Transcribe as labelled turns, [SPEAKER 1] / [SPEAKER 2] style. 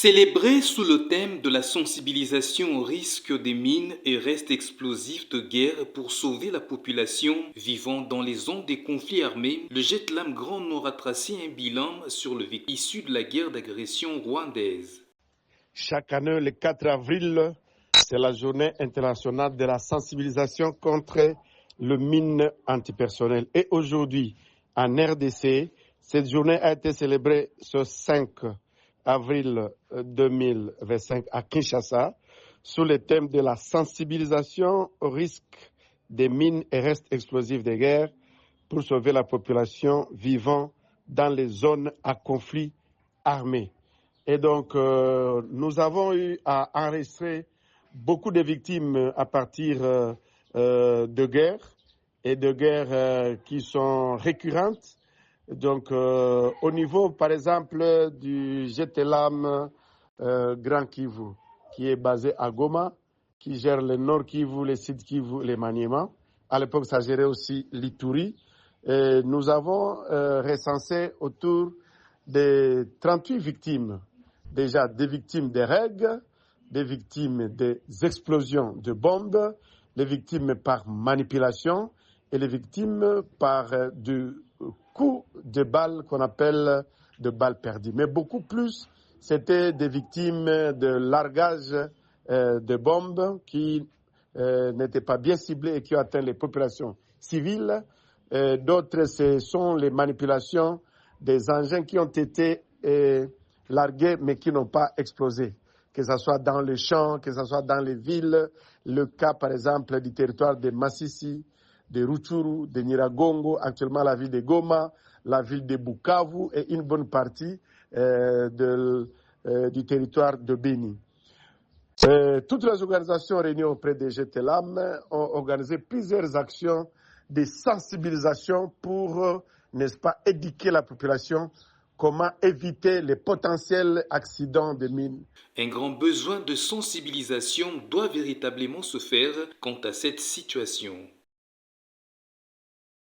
[SPEAKER 1] Célébré sous le thème de la sensibilisation au risque des mines et restes explosifs de guerre pour sauver la population vivant dans les zones des conflits armés, le Jetlam Grand Nord a tracé un bilan sur le vécu issu de la guerre d'agression rwandaise.
[SPEAKER 2] Chaque année, le 4 avril, c'est la journée internationale de la sensibilisation contre le mine antipersonnel. Et aujourd'hui, en RDC, cette journée a été célébrée ce 5 avril 2025 à Kinshasa sous le thème de la sensibilisation au risque des mines et restes explosifs de guerre pour sauver la population vivant dans les zones à conflit armé. Et donc, nous avons eu à enregistrer beaucoup de victimes à partir de guerres et de guerres qui sont récurrentes. Donc, au niveau, par exemple, du Jetlam Grand Kivu, qui est basé à Goma, qui gère le Nord Kivu, le Sud Kivu, les Maniema. À l'époque, ça gérait aussi l'Ituri. Nous avons recensé autour de 38 victimes. Déjà des victimes des règles, des victimes des explosions de bombes, les victimes par manipulation et les victimes par du coup de balles qu'on appelle de balles perdues. Mais beaucoup plus, c'était des victimes de largage de bombes qui n'étaient pas bien ciblées et qui ont atteint les populations civiles. D'autres, ce sont les manipulations des engins qui ont été largués mais qui n'ont pas explosé, que ce soit dans les champs, que ce soit dans les villes. Le cas, par exemple, du territoire de Massissi, de Rutshuru, de Nyiragongo, actuellement la ville de Goma, la ville de Bukavu et une bonne partie du territoire de Beni. Toutes les organisations réunies auprès des GTLAM ont organisé plusieurs actions de sensibilisation pour, n'est-ce pas, éduquer la population comment éviter les potentiels accidents de mines.
[SPEAKER 1] Un grand besoin de sensibilisation doit véritablement se faire quant à cette situation.